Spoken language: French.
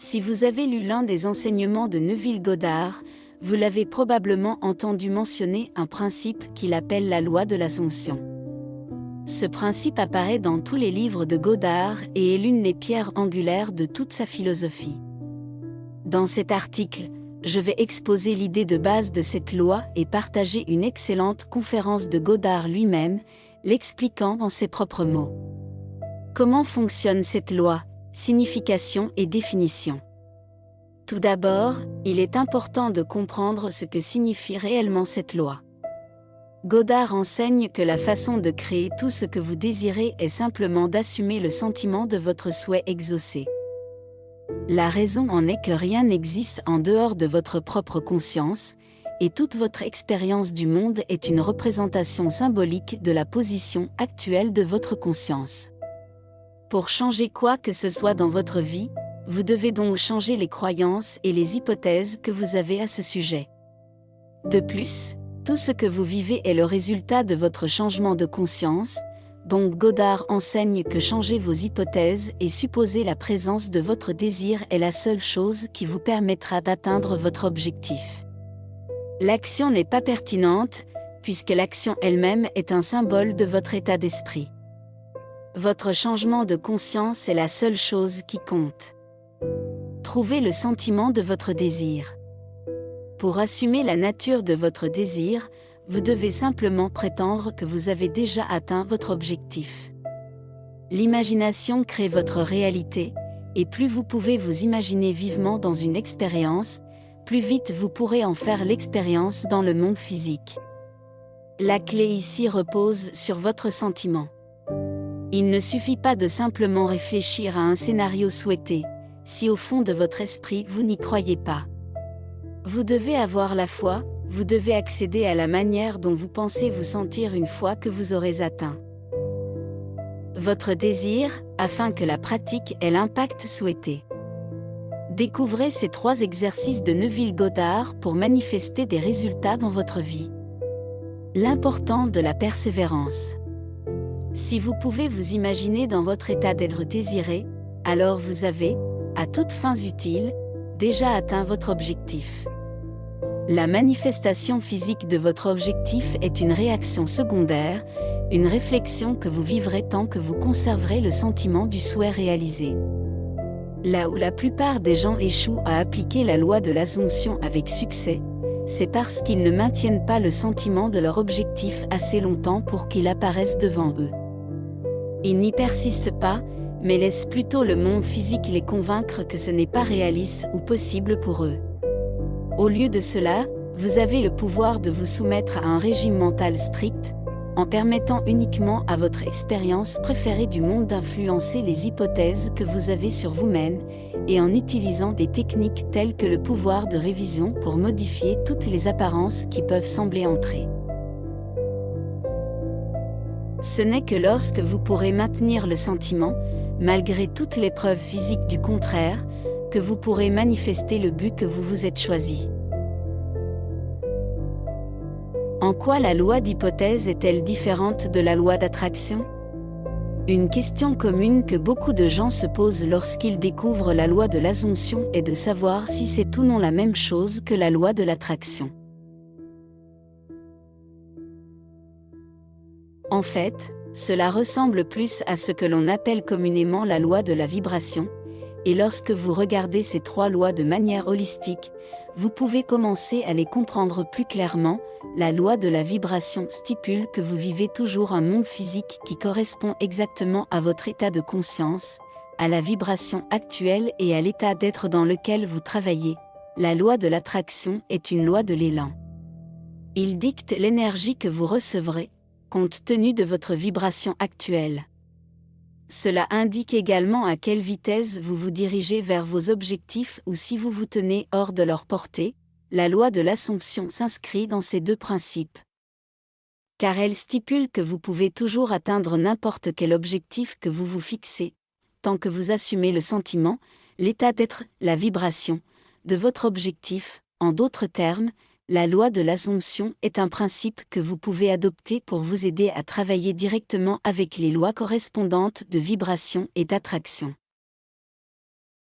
Si vous avez lu l'un des enseignements de Neville Goddard, vous l'avez probablement entendu mentionner un principe qu'il appelle la loi de l'Assomption. Ce principe apparaît dans tous les livres de Goddard et est l'une des pierres angulaires de toute sa philosophie. Dans cet article, je vais exposer l'idée de base de cette loi et partager une excellente conférence de Goddard lui-même, l'expliquant en ses propres mots. Comment fonctionne cette loi ? Signification et définition. Tout d'abord, il est important de comprendre ce que signifie réellement cette loi. Goddard enseigne que la façon de créer tout ce que vous désirez est simplement d'assumer le sentiment de votre souhait exaucé. La raison en est que rien n'existe en dehors de votre propre conscience, et toute votre expérience du monde est une représentation symbolique de la position actuelle de votre conscience. Pour changer quoi que ce soit dans votre vie, vous devez donc changer les croyances et les hypothèses que vous avez à ce sujet. De plus, tout ce que vous vivez est le résultat de votre changement de conscience, donc Goddard enseigne que changer vos hypothèses et supposer la présence de votre désir est la seule chose qui vous permettra d'atteindre votre objectif. L'action n'est pas pertinente, puisque l'action elle-même est un symbole de votre état d'esprit. Votre changement de conscience est la seule chose qui compte. Trouvez le sentiment de votre désir. Pour assumer la nature de votre désir, vous devez simplement prétendre que vous avez déjà atteint votre objectif. L'imagination crée votre réalité, et plus vous pouvez vous imaginer vivement dans une expérience, plus vite vous pourrez en faire l'expérience dans le monde physique. La clé ici repose sur votre sentiment. Il ne suffit pas de simplement réfléchir à un scénario souhaité, si au fond de votre esprit vous n'y croyez pas. Vous devez avoir la foi, vous devez accéder à la manière dont vous pensez vous sentir une fois que vous aurez atteint votre désir, afin que la pratique ait l'impact souhaité. Découvrez ces 3 exercices de Neville Goddard pour manifester des résultats dans votre vie. L'importance de la persévérance. Si vous pouvez vous imaginer dans votre état d'être désiré, alors vous avez, à toutes fins utiles, déjà atteint votre objectif. La manifestation physique de votre objectif est une réaction secondaire, une réflexion que vous vivrez tant que vous conserverez le sentiment du souhait réalisé. Là où la plupart des gens échouent à appliquer la loi de l'Assomption avec succès, c'est parce qu'ils ne maintiennent pas le sentiment de leur objectif assez longtemps pour qu'il apparaisse devant eux. Ils n'y persistent pas, mais laissent plutôt le monde physique les convaincre que ce n'est pas réaliste ou possible pour eux. Au lieu de cela, vous avez le pouvoir de vous soumettre à un régime mental strict, en permettant uniquement à votre expérience préférée du monde d'influencer les hypothèses que vous avez sur vous-même, et en utilisant des techniques telles que le pouvoir de révision pour modifier toutes les apparences qui peuvent sembler entrer. Ce n'est que lorsque vous pourrez maintenir le sentiment, malgré toutes les preuves physiques du contraire, que vous pourrez manifester le but que vous vous êtes choisi. En quoi la loi d'hypothèse est-elle différente de la loi d'attraction ? Une question commune que beaucoup de gens se posent lorsqu'ils découvrent la loi de l'Assomption est de savoir si c'est ou non la même chose que la loi de l'attraction. En fait, cela ressemble plus à ce que l'on appelle communément la loi de la vibration, et lorsque vous regardez ces 3 lois de manière holistique, vous pouvez commencer à les comprendre plus clairement. La loi de la vibration stipule que vous vivez toujours un monde physique qui correspond exactement à votre état de conscience, à la vibration actuelle et à l'état d'être dans lequel vous travaillez. La loi de l'attraction est une loi de l'élan. Il dicte l'énergie que vous recevrez, compte tenu de votre vibration actuelle. Cela indique également à quelle vitesse vous vous dirigez vers vos objectifs ou si vous vous tenez hors de leur portée. La loi de l'Assomption s'inscrit dans ces 2 principes. Car elle stipule que vous pouvez toujours atteindre n'importe quel objectif que vous vous fixez, tant que vous assumez le sentiment, l'état d'être, la vibration, de votre objectif. En d'autres termes, la loi de l'Assomption est un principe que vous pouvez adopter pour vous aider à travailler directement avec les lois correspondantes de vibration et d'attraction.